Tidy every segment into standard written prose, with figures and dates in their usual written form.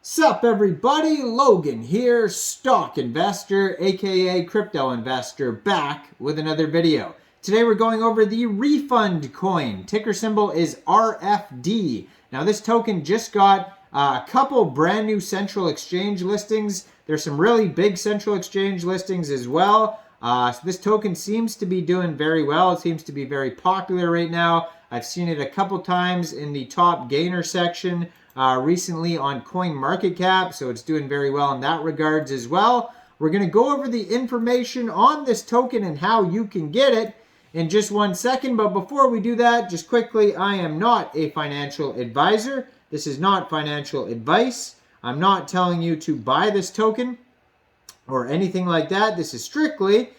Sup everybody, Logan here, stock investor, aka crypto investor, back with another video. Today we're going over the Refund coin. Ticker symbol is RFD. Now this token just got a couple brand new central exchange listings. There's some really big central exchange listings as well. So this token seems to be doing very well. It seems to be very popular right now. I've seen it a couple times in the top gainer section recently on CoinMarketCap, so it's doing very well in that regards as well. We're going to go over the information on this token and how you can get it in just 1 second. But before we do that, just quickly, I am not a financial advisor. This is not financial advice. I'm not telling you to buy this token or anything like that. This is strictly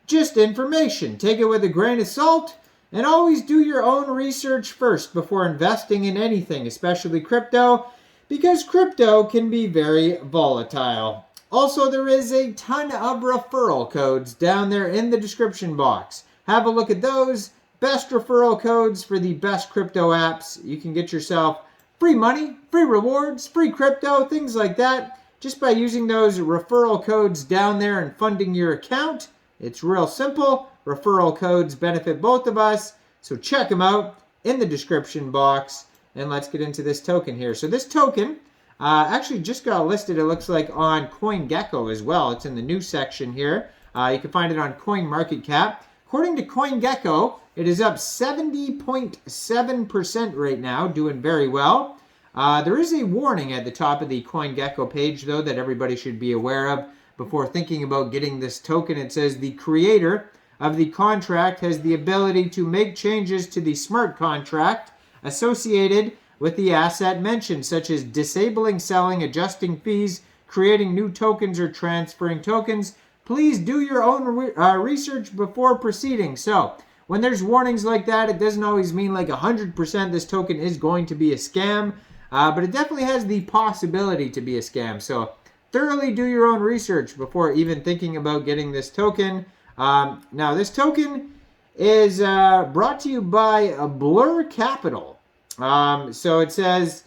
just information. Take it with a grain of salt. And always do your own research first before investing in anything, especially crypto, because crypto can be very volatile. Also, there is a ton of referral codes down there in the description box. Have a look at those. Best referral codes for the best crypto apps. You can get yourself free money, free rewards, free crypto, things like that, just by using those referral codes down there and funding your account. It's real simple. Referral codes benefit both of us, so check them out in the description box. And let's get into this token here. So this token actually just got listed, it looks like, on CoinGecko as well. It's in the new section here. You can find it on CoinMarketCap. According to CoinGecko, it is up 70.7% right now, doing very well. There is a warning at the top of the CoinGecko page, though, that everybody should be aware of before thinking about getting this token. It says the creator of the contract has the ability to make changes to the smart contract associated with the asset mentioned, such as disabling selling, adjusting fees, creating new tokens, or transferring tokens. Please do your own research before proceeding. So when there's warnings like that, it doesn't always mean like 100% this token is going to be a scam, but it definitely has the possibility to be a scam. So thoroughly do your own research before even thinking about getting this token. Now, this token is brought to you by Blurr Capital. So it says,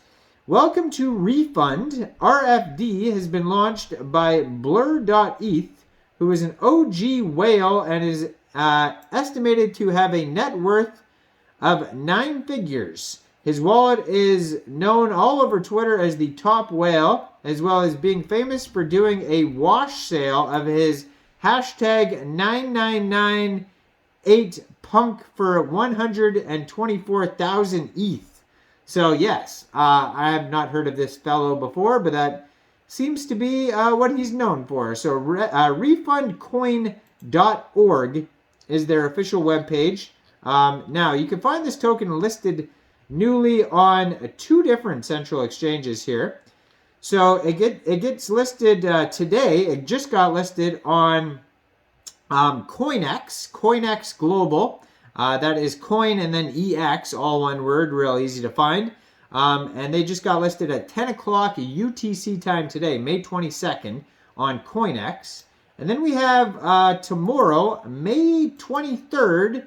welcome to Refund. RFD has been launched by Blurr.eth, who is an OG whale and is estimated to have a net worth of 9 figures. His wallet is known all over Twitter as the top whale, as well as being famous for doing a wash sale of his hashtag 9998punk for 124,000 ETH. So yes, I have not heard of this fellow before, but that seems to be what he's known for. So refundcoin.org is their official webpage. Now, you can find this token listed newly on 2 different central exchanges here. So it gets listed today. It just got listed on Coinex Global. That is Coin and then EX, all one word, real easy to find. And they just got listed at 10 o'clock UTC time today, May 22nd, on Coinex. And then we have tomorrow, May 23rd,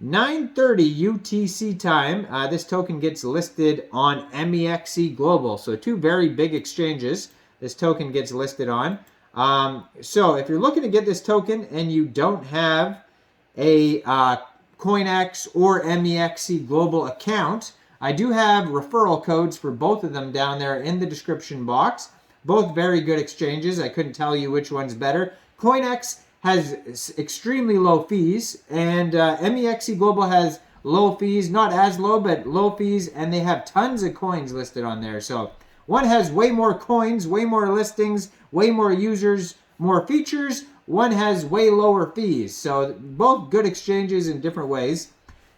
9:30 UTC time, this token gets listed on Mexc Global. So 2 very big exchanges this token gets listed on. So if you're looking to get this token and you don't have a Coinex or Mexc Global account, I do have referral codes for both of them down there in the description box. Both very good exchanges. I couldn't tell you which one's better. Coinex has extremely low fees, and Mexc Global has low fees, not as low, but low fees, and they have tons of coins listed on there. So one has way more coins, way more listings, way more users, more features. One has way lower fees. So both good exchanges in different ways.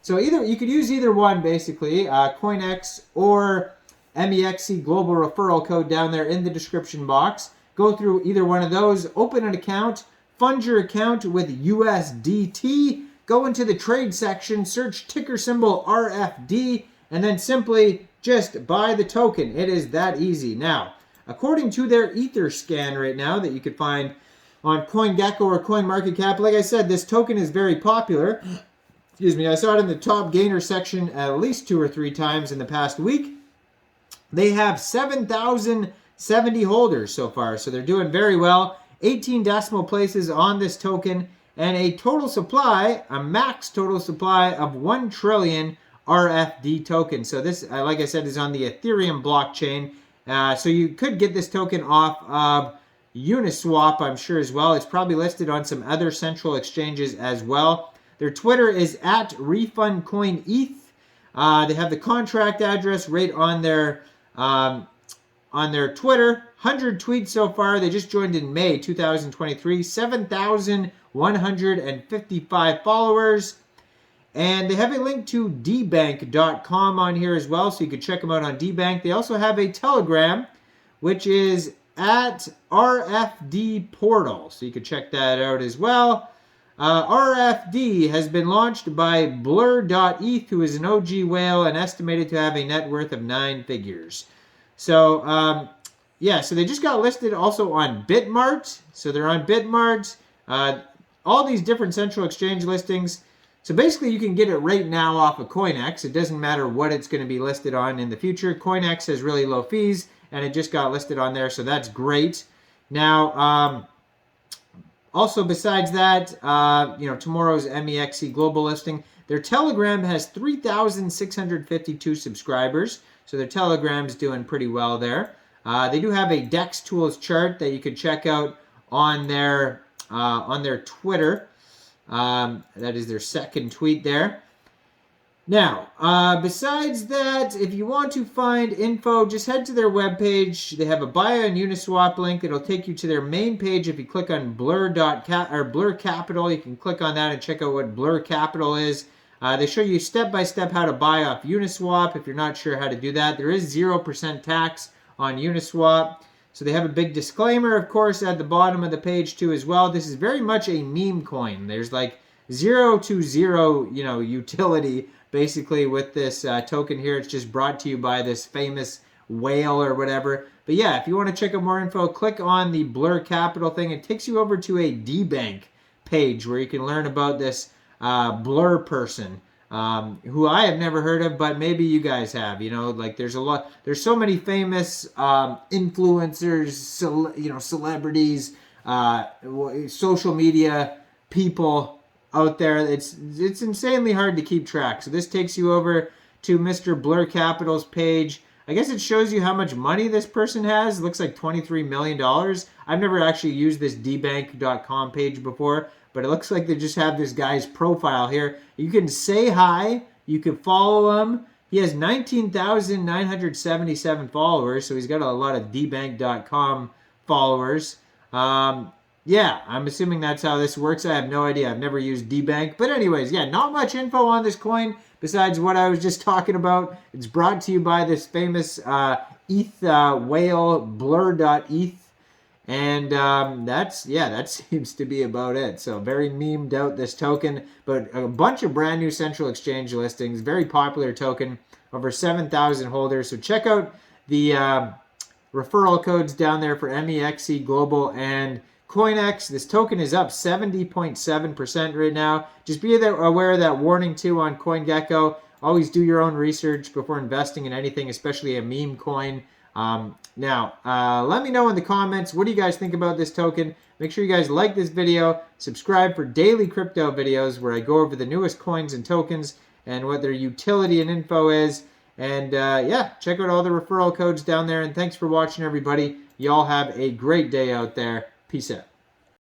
So you could use either one, basically, Coinex or Mexc Global referral code down there in the description box. Go through either one of those, open an account, fund your account with USDT, go into the trade section, search ticker symbol RFD, and then simply just buy the token. It is that easy. Now, according to their Ether scan right now that you could find on CoinGecko or CoinMarketCap, like I said, this token is very popular. Excuse me, I saw it in the top gainer section at least 2 or 3 times in the past week. They have 7,000 70 holders so far. So they're doing very well. 18 decimal places on this token, and a total supply, a max total supply of 1 trillion RFD tokens. So this, like I said, is on the Ethereum blockchain. So you could get this token off of Uniswap, I'm sure, as well. It's probably listed on some other central exchanges as well. Their Twitter is at Refundcoin ETH. They have the contract address right on their Twitter. 100 tweets so far. They just joined in May 2023. 7,155 followers. And they have a link to dbank.com on here as well, so you can check them out on dbank. They also have a Telegram, which is at RFD Portal, so you can check that out as well. RFD has been launched by Blurr.eth, who is an OG whale and estimated to have a net worth of 9 figures. So, yeah, so they just got listed also on Bitmart. So they're on Bitmart. All these different central exchange listings. So basically you can get it right now off of Coinex. It doesn't matter what it's going to be listed on in the future. Coinex has really low fees, and it just got listed on there, so that's great. Now, also besides that, tomorrow's Mexc global listing, their Telegram has 3,652 subscribers, so their Telegram's doing pretty well there. They do have a DEX tools chart that you can check out on their Twitter. That is their second tweet there. Now, besides that, if you want to find info, just head to their webpage. They have a bio and Uniswap link. It'll take you to their main page. If you click on Blurr Capital, you can click on that and check out what Blurr Capital is. They show you step-by-step how to buy off Uniswap if you're not sure how to do that. There is 0% tax on Uniswap. So they have a big disclaimer, of course, at the bottom of the page too as well. This is very much a meme coin. There's like 0 to 0, utility basically with this token here. It's just brought to you by this famous whale or whatever. But yeah, if you want to check out more info, click on the Blurr Capital thing. It takes you over to a dbank page where you can learn about this Blurr person. Who I have never heard of, but maybe you guys have. Like there's so many famous influencers, celebrities, social media people out there. It's insanely hard to keep track. So this takes you over to Mr. Blurr Capital's page. I guess it shows you how much money this person has. It looks like $23 million. I've never actually used this dbank.com page before, but it looks like they just have this guy's profile here. You can say hi. You can follow him. He has 19,977 followers, so he's got a lot of dbank.com followers. Yeah, I'm assuming that's how this works. I have no idea. I've never used dbank. But anyways, yeah, not much info on this coin besides what I was just talking about. It's brought to you by this famous ETH whale, Blurr.eth. And that seems to be about it. So very memed out, this token, but a bunch of brand new central exchange listings. Very popular token, over 7,000 holders. So check out the referral codes down there for Mexc Global and Coinex. This token is up 70.7% right now. Just be aware of that warning too on CoinGecko. Always do your own research before investing in anything, especially a meme coin. Now, let me know in the comments, what do you guys think about this token? Make sure you guys like this video, subscribe for daily crypto videos where I go over the newest coins and tokens and what their utility and info is. And yeah, check out all the referral codes down there. And thanks for watching, everybody. Y'all have a great day out there. Peace out.